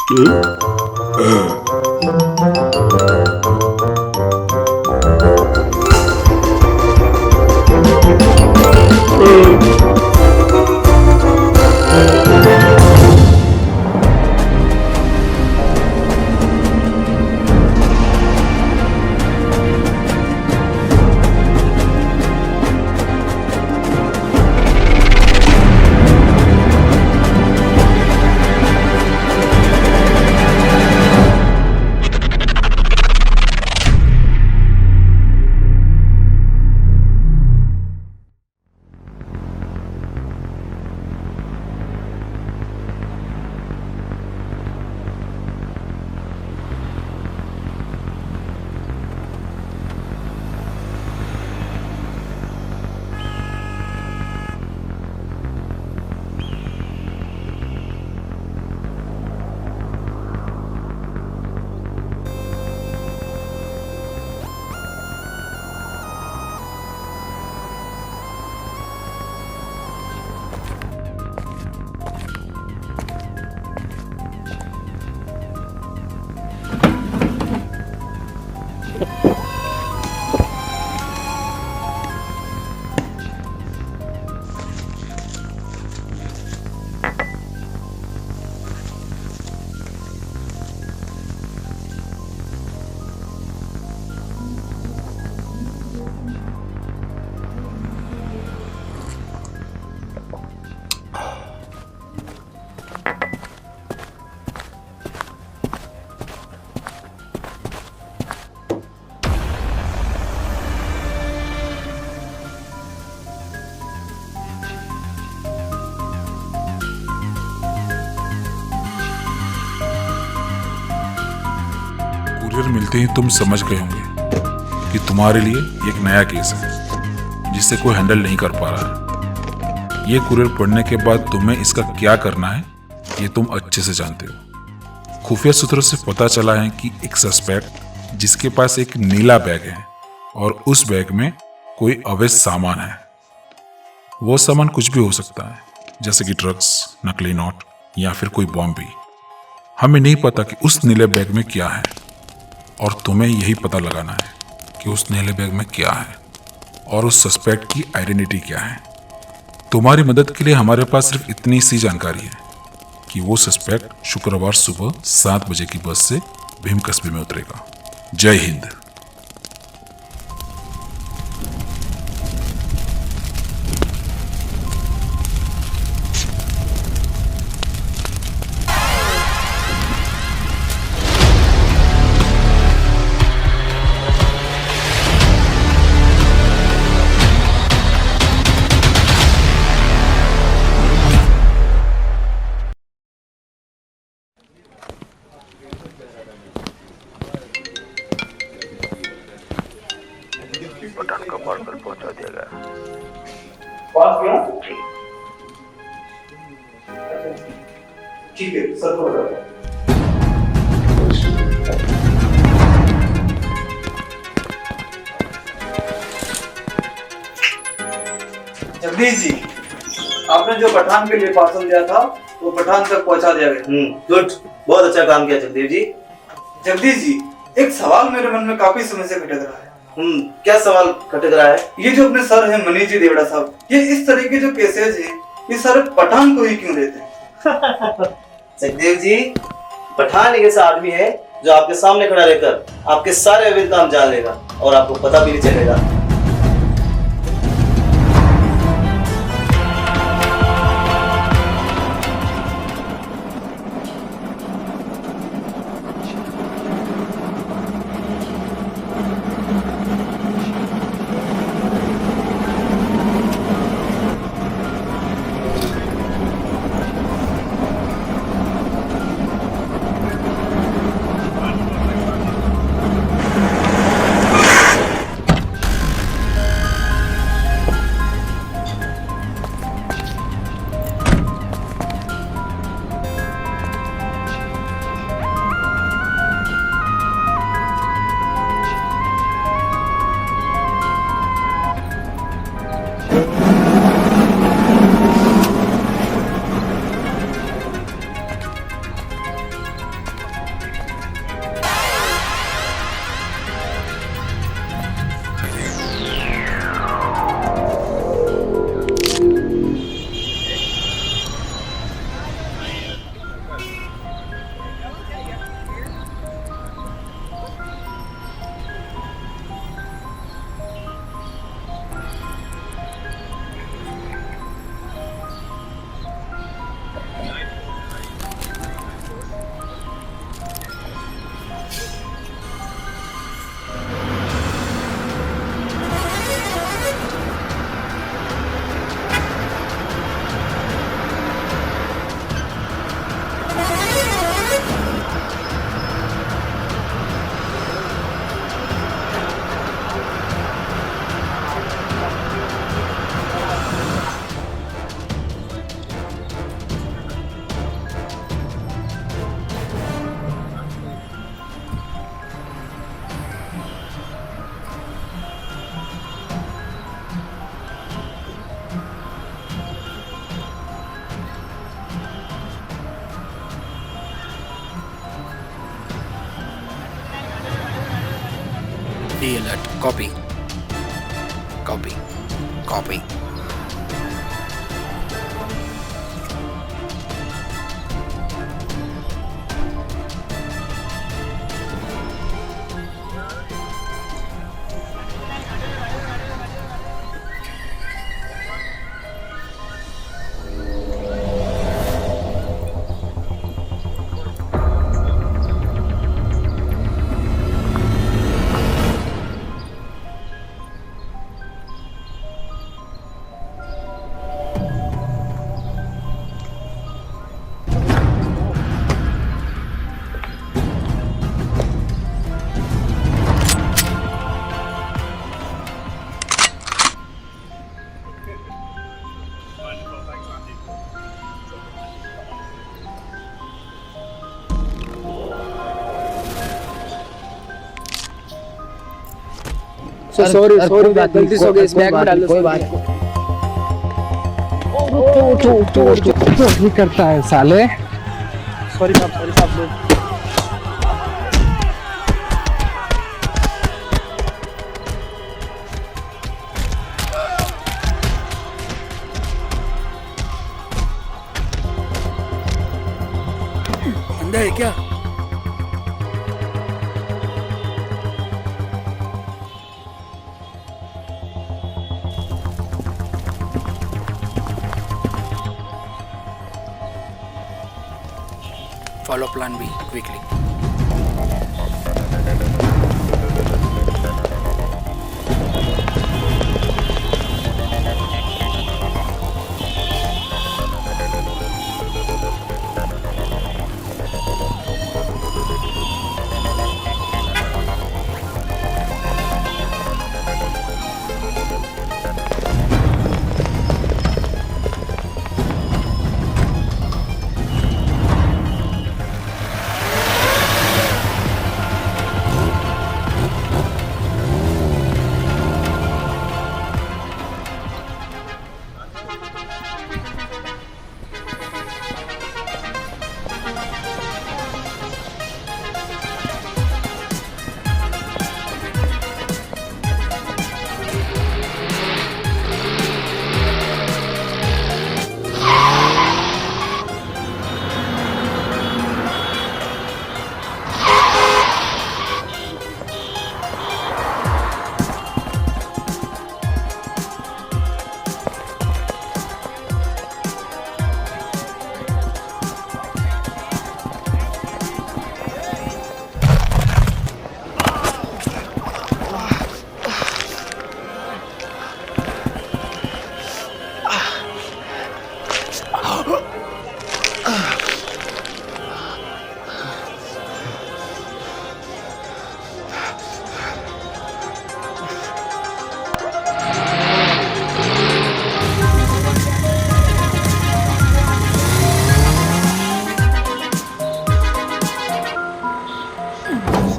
Courier मिलते ही तुम समझ गए होंगे कि तुम्हारे लिए एक नया केस है जिसे कोई हैंडल नहीं कर पा रहा है। ये कुरियर पढ़ने के बाद तुम्हें इसका क्या करना है ये तुम अच्छे से जानते हो। खुफिया सूत्रों से पता चला है कि एक सस्पेक्ट जिसके पास एक नीला बैग है और उस बैग में कोई अवैध सामान है। वो सामान कुछ भी हो सकता है, जैसे कि ड्रग्स, नकली नोट या फिर कोई बॉम्ब भी। हमें नहीं पता कि उस नीले बैग में क्या है और तुम्हें यही पता लगाना है कि उस नीले बैग में क्या है और उस सस्पेक्ट की आइडेंटिटी क्या है। तुम्हारी मदद के लिए हमारे पास सिर्फ इतनी सी जानकारी है कि वो सस्पेक्ट शुक्रवार सुबह 7 बजे की बस से भीम कस्बे में उतरेगा। जय हिंद। पठान का पार्सल पहुंचा दिया गया। पास गया? जी। ठीक है सर, हो रहा है। जगदीश जी, आपने जो पठान के लिए पार्सल दिया था वो पठान तक पहुंचा दिया गया। गुड, बहुत अच्छा काम किया जगदीप जी। जगदीश जी, एक सवाल मेरे मन में काफी समय से खटक रहा है। क्या सवाल खटक रहा है? ये जो अपने सर हैं मनीष जी देवड़ा साहब, ये इस तरह के जो केसेज हैं ये सारे पठान को ही क्यों देते हैं? जगदीप जी, पठान एक ऐसा आदमी है जो आपके सामने खड़ा रहकर आपके सारे अवैध काम जान लेगा और आपको पता भी नहीं चलेगा। Ready alert. Copy. Copy. Copy. Sorry गलती से हो गई इस बैग में डाल दो कोई बात नहीं करता है साले सॉरी साहब अंदर है क्या? Follow plan B quickly.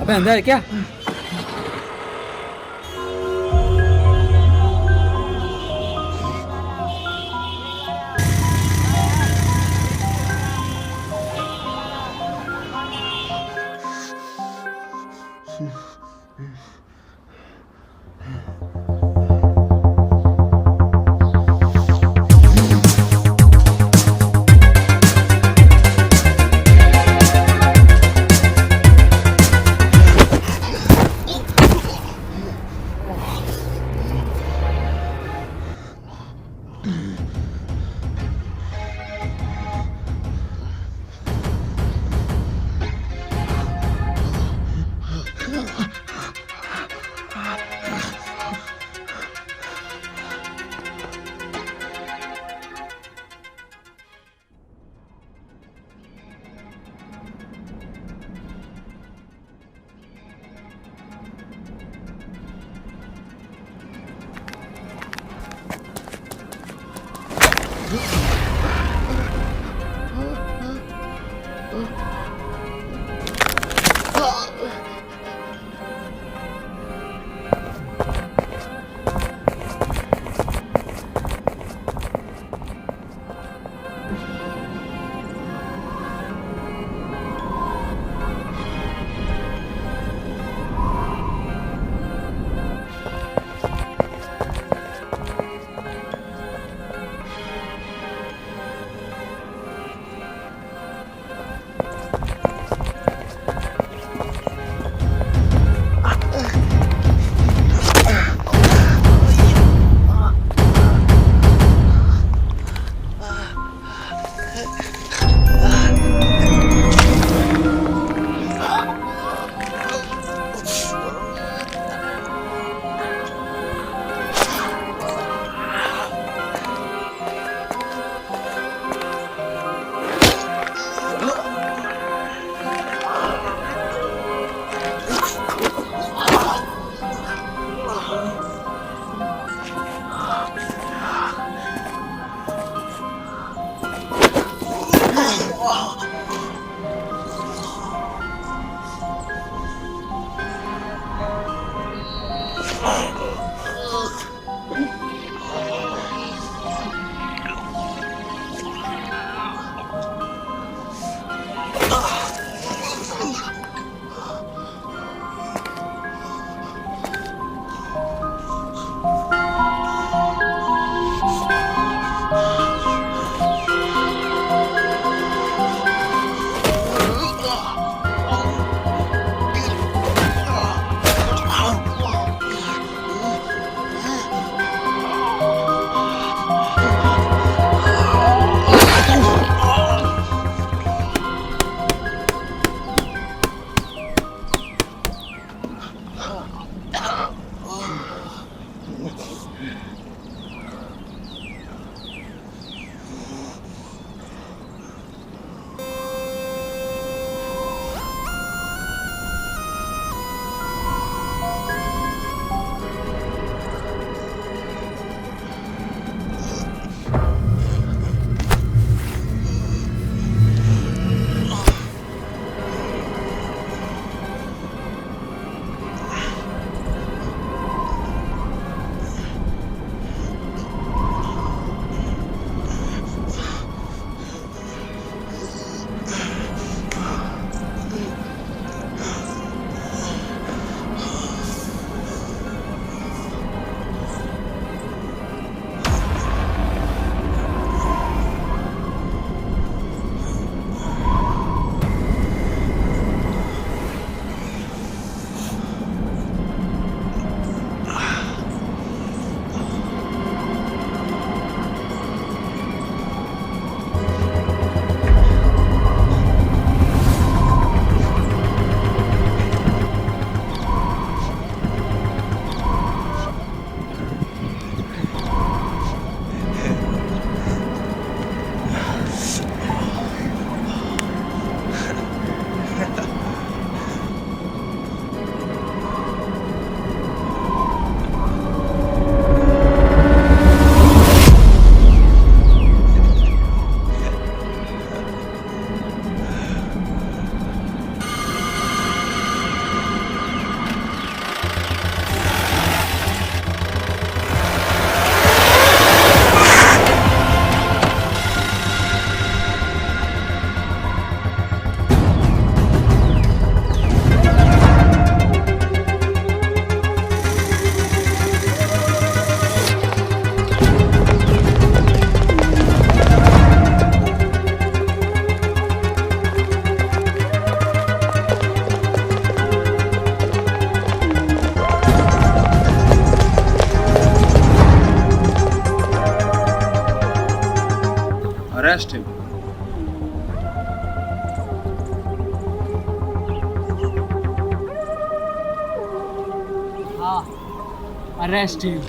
अबे अंदर है क्या Arrest him. Arrest him.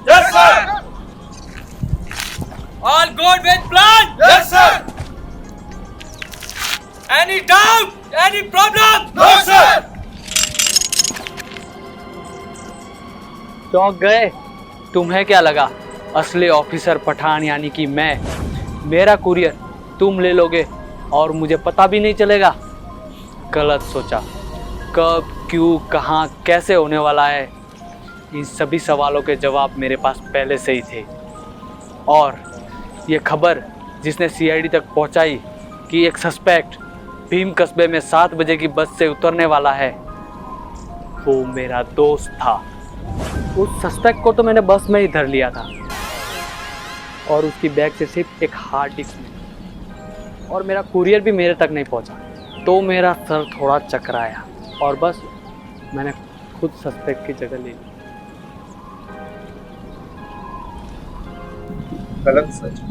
Yes, sir. All good with plan? Yes, sir. Any doubt? Any problem? No, sir. चौंक गए? तुम्हें क्या लगा असली ऑफिसर पठान यानी कि मैं, मेरा कुरियर तुम ले लोगे और मुझे पता भी नहीं चलेगा? गलत सोचा। कब, क्यों, कहाँ, कैसे होने वाला है, इन सभी सवालों के जवाब मेरे पास पहले से ही थे। और ये खबर जिसने सीआईडी तक पहुंचाई कि एक सस्पेक्ट भीम कस्बे में 7 बजे की बस से उतरने वाला है, वो मेरा दोस्त था। उस सस्पेक्ट को तो मैंने बस में ही धर लिया था और उसकी बैग से सिर्फ एक हार्ड डिस्क मिली और मेरा कुरियर भी मेरे तक नहीं पहुंचा। तो मेरा सर थोड़ा चकराया और बस मैंने खुद सस्पेक्ट की जगह ले ली। गलत सोचा,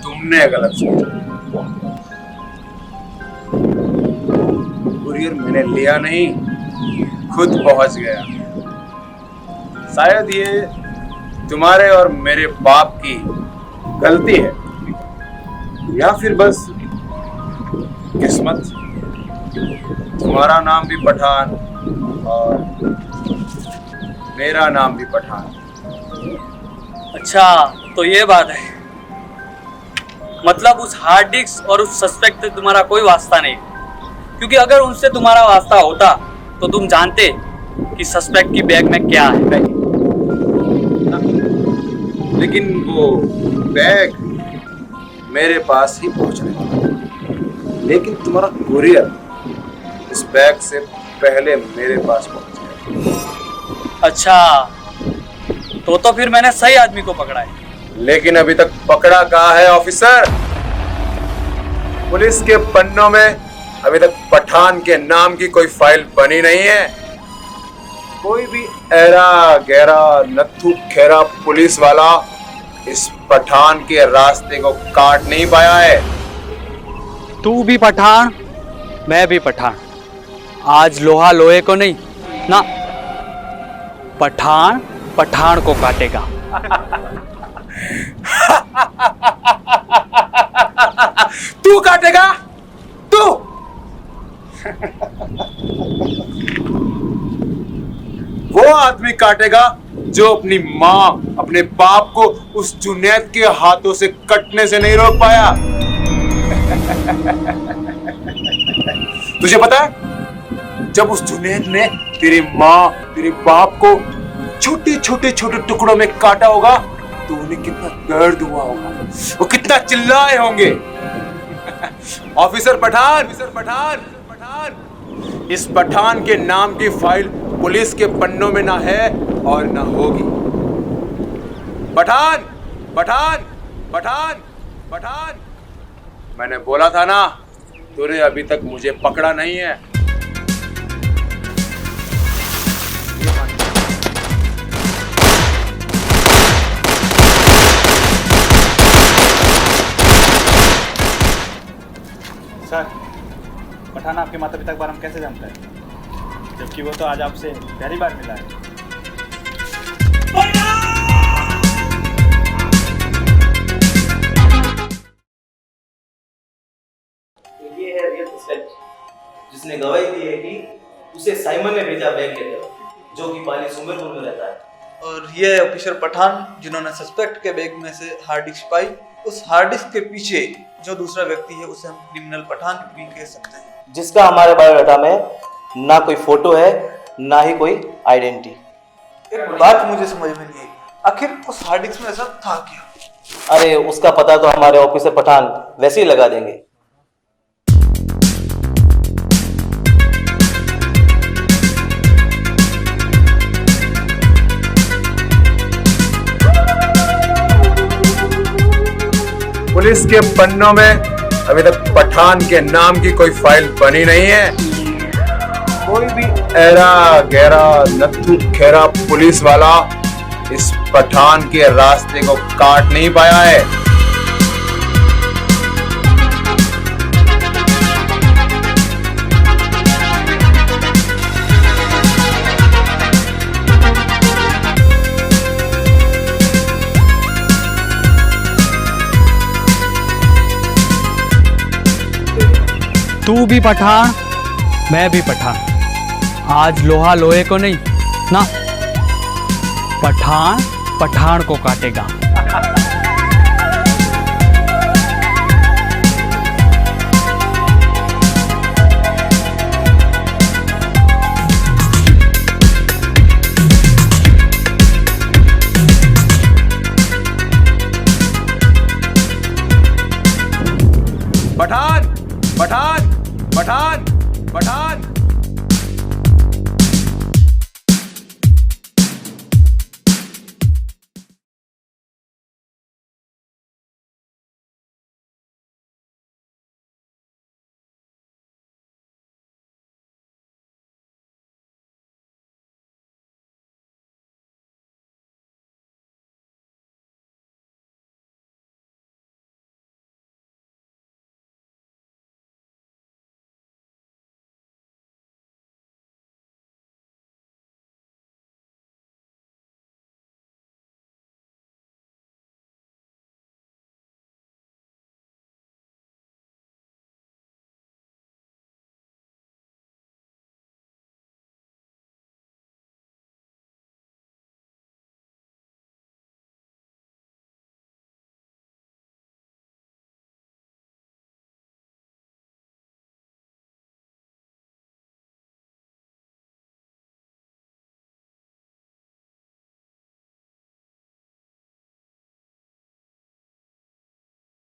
तुमने गलत सोचा। कुरियर मैंने लिया नहीं, खुद पहुंच गया। शायद ये तुम्हारे और मेरे बाप की गलती है या फिर बस किस्मत। तुम्हारा नाम भी पठान और मेरा नाम भी पठान। अच्छा, तो ये बात है। मतलब उस हार्ड डिस्क और उस सस्पेक्ट से तुम्हारा कोई वास्ता नहीं, क्योंकि अगर उनसे तुम्हारा वास्ता होता तो तुम जानते कि सस्पेक्ट की बैग में क्या है। लेकिन वो बैग मेरे पास ही पहुंचने वाला, लेकिन तुम्हारा कुरियर इस बैग से पहले मेरे पास पहुंच गया। अच्छा, तो फिर मैंने सही आदमी को पकड़ा है। लेकिन अभी तक पकड़ा कहाँ है ऑफिसर? पुलिस के पन्नों में अभी तक पठान के नाम की कोई फाइल बनी नहीं है। कोई भी ऐरा गहरा नत्थु खेरा पुलिस वाला इस पठान के रास्ते को काट नहीं पाया है। तू भी पठान, मैं भी पठान। आज लोहा लोहे को नहीं ना, पठान पठान को काटेगा। तू काटेगा? तू? वो आदमी काटेगा जो अपनी माँ अपने बाप को उस जुनैद के हाथों से कटने से नहीं रोक पाया। तुझे पता है, जब उस जुनैद ने तेरी माँ तेरे बाप को छोटे छोटे छोटे टुकड़ों में काटा होगा तो उन्हें कितना दर्द हुआ होगा, वो कितना चिल्लाए होंगे। ऑफिसर पठान, इस पठान के नाम की फाइल पुलिस के पन्नों में ना है और ना होगी। पठान पठान पठान पठान, मैंने बोला था ना, तूने अभी तक मुझे पकड़ा नहीं है। सर, पठान आपके माता पिता के बारे में कैसे जानता है, जबकि वो तो आज आपसे पहली बार मिला है। ये है रियल सस्पेक्ट जिसने गवाही दी है कि उसे साइमन ने भेजा बैग लेकर, जो कि पाली सुमेरपुर में रहता है। और ये ऑफिसर पठान जिन्होंने सस्पेक्ट के बैग में से हार्ड डिस्क पाई, उस हार्ड डिस्क के पीछे जो दूसरा व्यक्ति है उसे हम क्रिमिनल पठान भी कह सकते हैं, जिसका हमारे बायोडाटा में ना कोई फोटो है ना ही कोई आइडेंटिटी। एक बात मुझे समझ में नहीं आई, आखिर उस हार्ड डिस्क में ऐसा था क्या? अरे उसका पता तो हमारे ऑफिसर पठान वैसे ही लगा देंगे। पुलिस के पन्नों में अभी तक पठान के नाम की कोई फाइल बनी नहीं है। कोई भी ऐरा गहरा नत्थु खेरा पुलिस वाला इस पठान के रास्ते को काट नहीं पाया है। तू भी पठान, मैं भी पठान। आज लोहा लोहे को नहीं ना, पठान पठान को काटेगा।